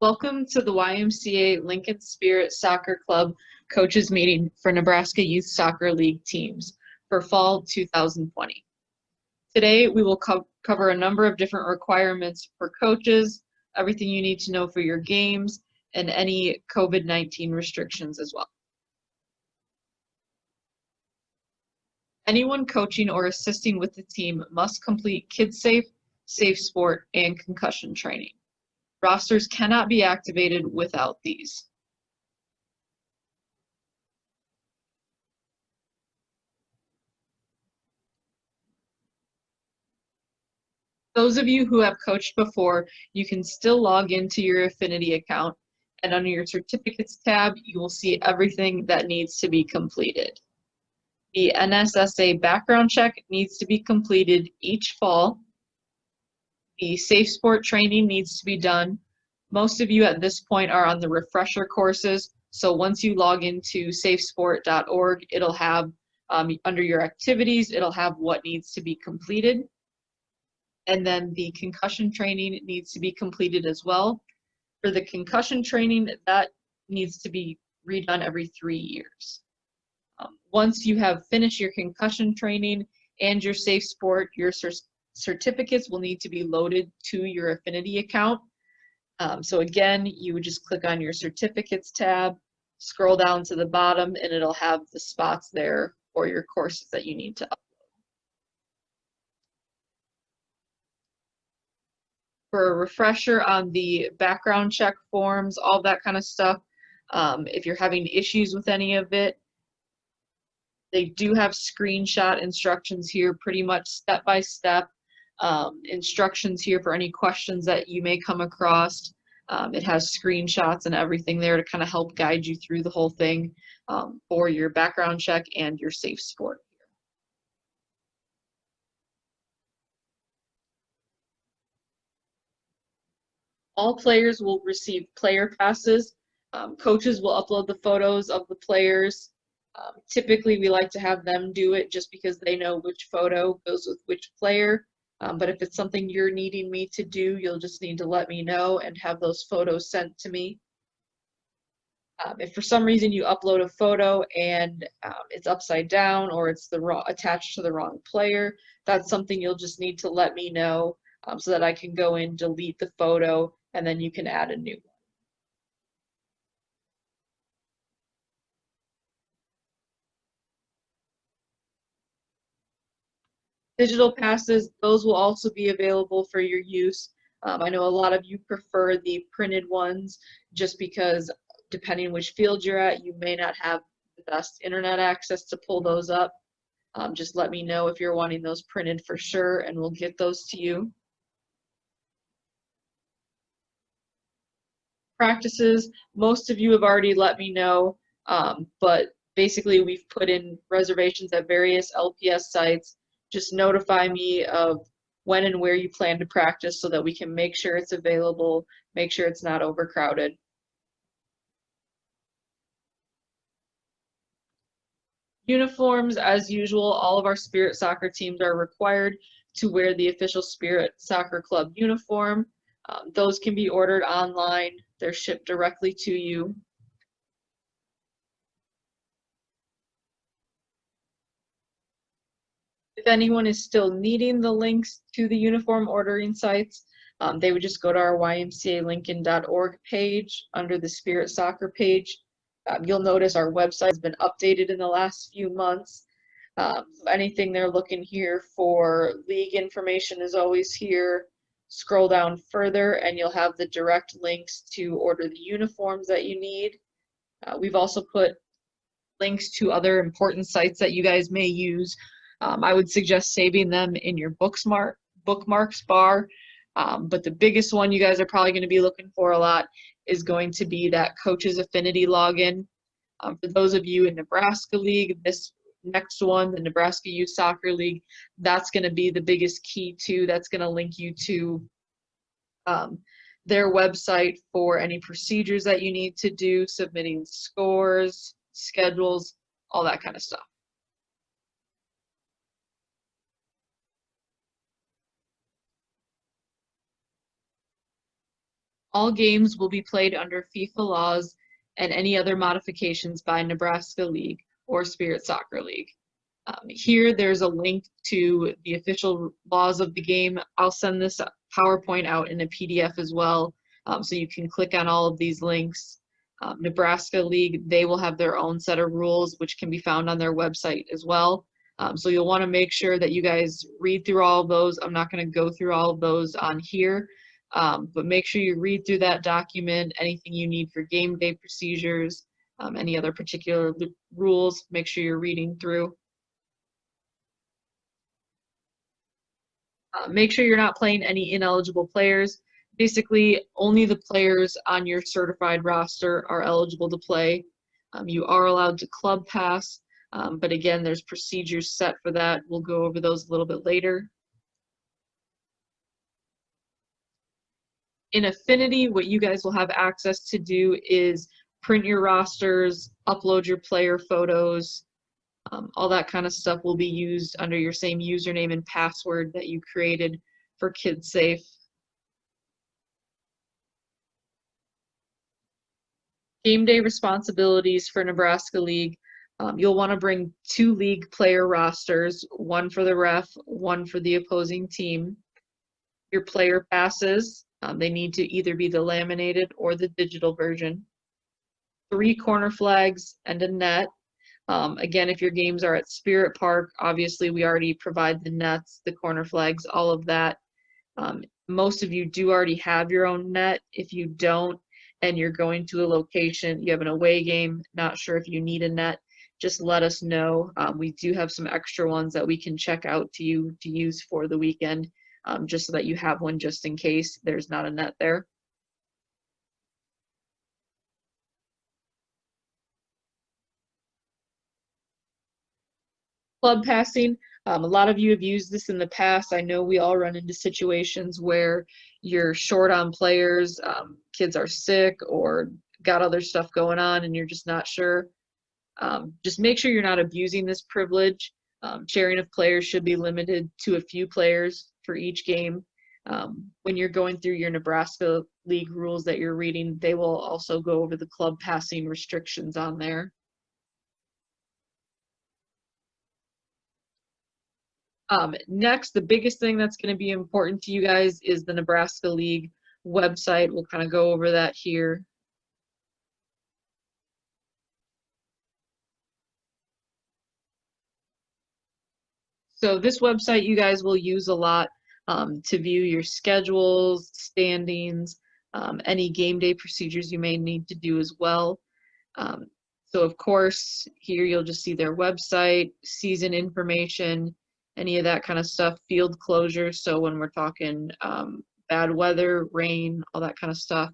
Welcome to the YMCA Lincoln Spirit Soccer Club coaches meeting for Nebraska Youth Soccer League teams for fall 2020. Today we will cover a number of different requirements for coaches, everything you need to know for your games, and any COVID-19 restrictions as well. Anyone coaching or assisting with the team must complete KidSafe, Safe Sport, and concussion training. Rosters cannot be activated without these. Those of you who have coached before, you can still log into your Affinity account, and under your certificates tab, you will see everything that needs to be completed. The NSSA background check needs to be completed each fall. The Safe Sport training needs to be done. Most of you at this point are on the refresher courses, so once you log into safesport.org, it'll have, under your activities, it'll have what needs to be completed. And then the concussion training needs to be completed as well. For the concussion training, that needs to be redone every 3 years. Once you have finished your concussion training and your Safe Sport, your certificates will need to be loaded to your Affinity account. So again, you would just click on your certificates tab, scroll down to the bottom, and it'll have the spots there for your courses that you need to upload. For a refresher on the background check forms, all that kind of stuff, if you're having issues with any of it, they do have screenshot instructions here, pretty much step-by-step instructions here for any questions that you may come across. It has screenshots and everything there to kind of help guide you through the whole thing for your background check and your Safe Sport. All players will receive player passes. Coaches will upload the photos of the players. Typically, we like to have them do it just because they know which photo goes with which player. But if it's something you're needing me to do, you'll just need to let me know and have those photos sent to me. If for some reason you upload a photo and it's upside down or it's attached to the wrong player, that's something you'll just need to let me know so that I can go in, delete the photo, and then you can add a new one. Digital passes, those will also be available for your use. I know a lot of you prefer the printed ones just because depending which field you're at, you may not have the best internet access to pull those up. Just let me know if you're wanting those printed for sure, and we'll get those to you. Practices, most of you have already let me know, but basically we've put in reservations at various LPS sites. Just notify me of when and where you plan to practice so that we can make sure it's available, make sure it's not overcrowded. Uniforms, as usual, all of our Spirit soccer teams are required to wear the official Spirit Soccer Club uniform. Those can be ordered online. They're shipped directly to you. If anyone is still needing the links to the uniform ordering sites, they would just go to our ymcalincoln.org page under the Spirit Soccer page. You'll notice our website has been updated in the last few months. Anything they're looking here for league information is always here. Scroll down further and you'll have the direct links to order the uniforms that you need. We've also put links to other important sites that you guys may use. I would suggest saving them in your bookmarks bar. But the biggest one you guys are probably going to be looking for a lot is going to be that Coaches Affinity login. For those of you in Nebraska League, this next one, the Nebraska Youth Soccer League, that's going to be the biggest key too. That's going to link you to their website for any procedures that you need to do, submitting scores, schedules, all that kind of stuff. All games will be played under FIFA laws and any other modifications by Nebraska League or Spirit Soccer League. Here, there's a link to the official laws of the game. I'll send this PowerPoint out in a PDF as well, so you can click on all of these links. Nebraska League, they will have their own set of rules, which can be found on their website as well. So you'll want to make sure that you guys read through all of those. I'm not going to go through all of those on here, but make sure you read through that document, anything you need for game day procedures, any other particular rules, make sure you're reading through. Make sure you're not playing any ineligible players. Basically, only the players on your certified roster are eligible to play. You are allowed to club pass, but again, there's procedures set for that. We'll go over those a little bit later. In Affinity, what you guys will have access to do is print your rosters, upload your player photos, all that kind of stuff will be used under your same username and password that you created for KidSafe. Game day responsibilities for Nebraska League. You'll want to bring 2 league player rosters, one for the ref, one for the opposing team. Your player passes, they need to either be the laminated or the digital version. 3 corner flags and a net. Again, if your games are at Spirit Park, obviously we already provide the nets, the corner flags, all of that. Most of you do already have your own net. If you don't, and you're going to a location, you have an away game, not sure if you need a net, just let us know. We do have some extra ones that we can check out to you to use for the weekend, just so that you have one just in case there's not a net there. Club passing. A lot of you have used this in the past. I know we all run into situations where you're short on players, kids are sick or got other stuff going on and you're just not sure. Just make sure you're not abusing this privilege. Sharing of players should be limited to a few players for each game. When you're going through your Nebraska League rules that you're reading, they will also go over the club passing restrictions on there. Next, the biggest thing that's going to be important to you guys is the Nebraska League website. We'll kind of go over that here. So this website you guys will use a lot to view your schedules, standings, any game day procedures you may need to do as well. So of course, here you'll just see their website, season information, any of that kind of stuff, field closures. So when we're talking bad weather, rain, all that kind of stuff.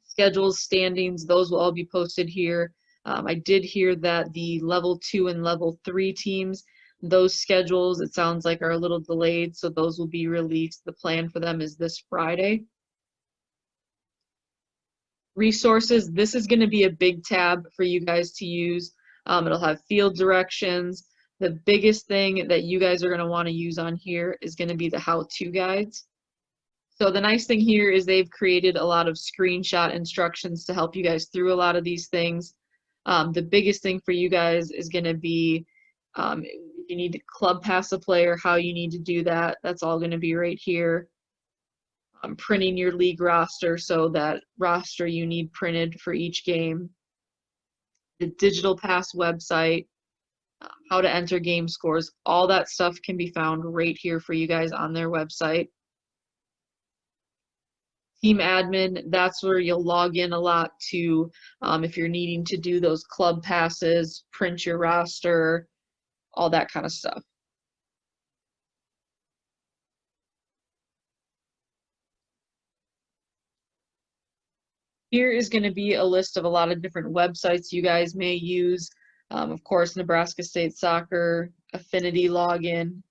Schedules, standings, those will all be posted here. I did hear that the level 2 and level 3 teams, those schedules, it sounds like, are a little delayed, so those will be released. The plan for them is this Friday. Resources, this is going to be a big tab for you guys to use. It'll have field directions. The biggest thing that you guys are going to want to use on here is going to be the how-to guides. So the nice thing here is they've created a lot of screenshot instructions to help you guys through a lot of these things. The biggest thing for you guys is going to be if you need to club pass a player, how you need to do that. That's all going to be right here. Printing your league roster, so that roster you need printed for each game. The digital pass website, how to enter game scores, all that stuff can be found right here for you guys on their website. Team admin, that's where you'll log in a lot to if you're needing to do those club passes, print your roster, all that kind of stuff. Here is going to be a list of a lot of different websites you guys may use. Of course, Nebraska State Soccer, Affinity login,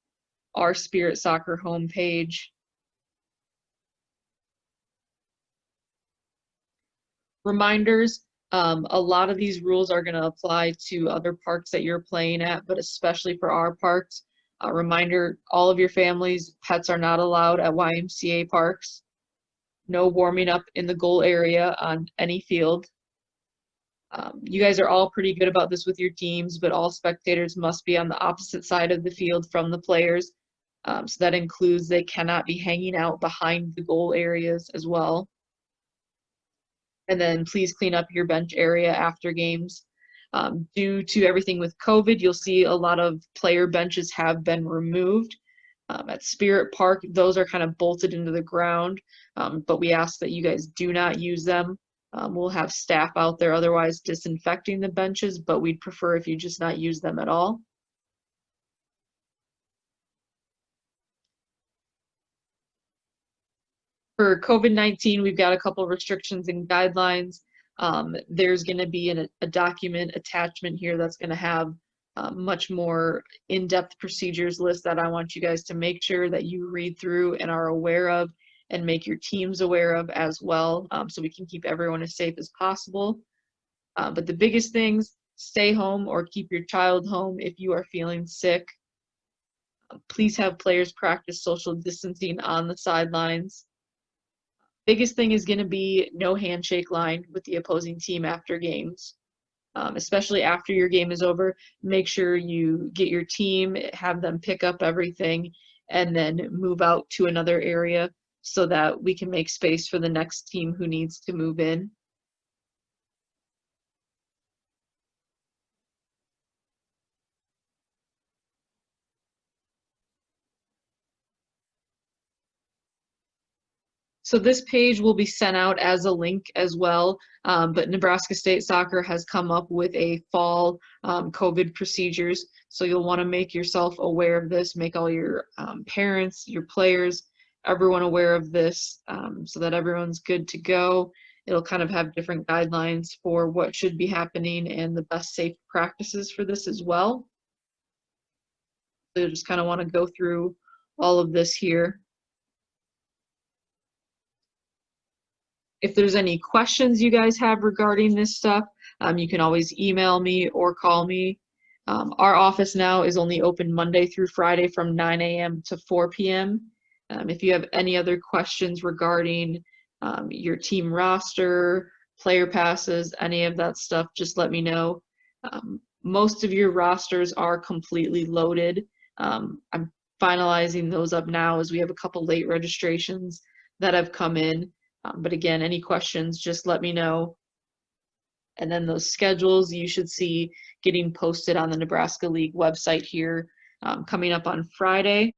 our Spirit Soccer homepage. Reminders, a lot of these rules are going to apply to other parks that you're playing at, but especially for our parks. A reminder, all of your families, pets are not allowed at YMCA parks. No warming up in the goal area on any field. You guys are all pretty good about this with your teams, but all spectators must be on the opposite side of the field from the players. So that includes they cannot be hanging out behind the goal areas as well. And then please clean up your bench area after games. Due to everything with COVID, you'll see a lot of player benches have been removed. At Spirit Park, those are kind of bolted into the ground, but we ask that you guys do not use them. We'll have staff out there otherwise disinfecting the benches, but we'd prefer if you just not use them at all. For COVID-19, we've got a couple restrictions and guidelines. There's going to be a document attachment here that's going to have much more in-depth procedures list that I want you guys to make sure that you read through and are aware of and make your teams aware of as well, so we can keep everyone as safe as possible. But the biggest things, stay home or keep your child home if you are feeling sick. Please have players practice social distancing on the sidelines. Biggest thing is going to be no handshake line with the opposing team after games. Especially after your game is over, make sure you get your team, have them pick up everything, and then move out to another area so that we can make space for the next team who needs to move in. So this page will be sent out as a link as well, but Nebraska State Soccer has come up with a fall COVID procedures. So you'll want to make yourself aware of this, make all your parents, your players, everyone aware of this so that everyone's good to go. It'll kind of have different guidelines for what should be happening and the best safe practices for this as well. So you just kind of want to go through all of this here. If there's any questions you guys have regarding this stuff, you can always email me or call me. Our office now is only open Monday through Friday from 9 a.m. to 4 p.m. If you have any other questions regarding your team roster, player passes, any of that stuff, just let me know. Most of your rosters are completely loaded. I'm finalizing those up now as we have a couple late registrations that have come in. But again, any questions, just let me know. And then those schedules you should see getting posted on the Nebraska League website here coming up on Friday.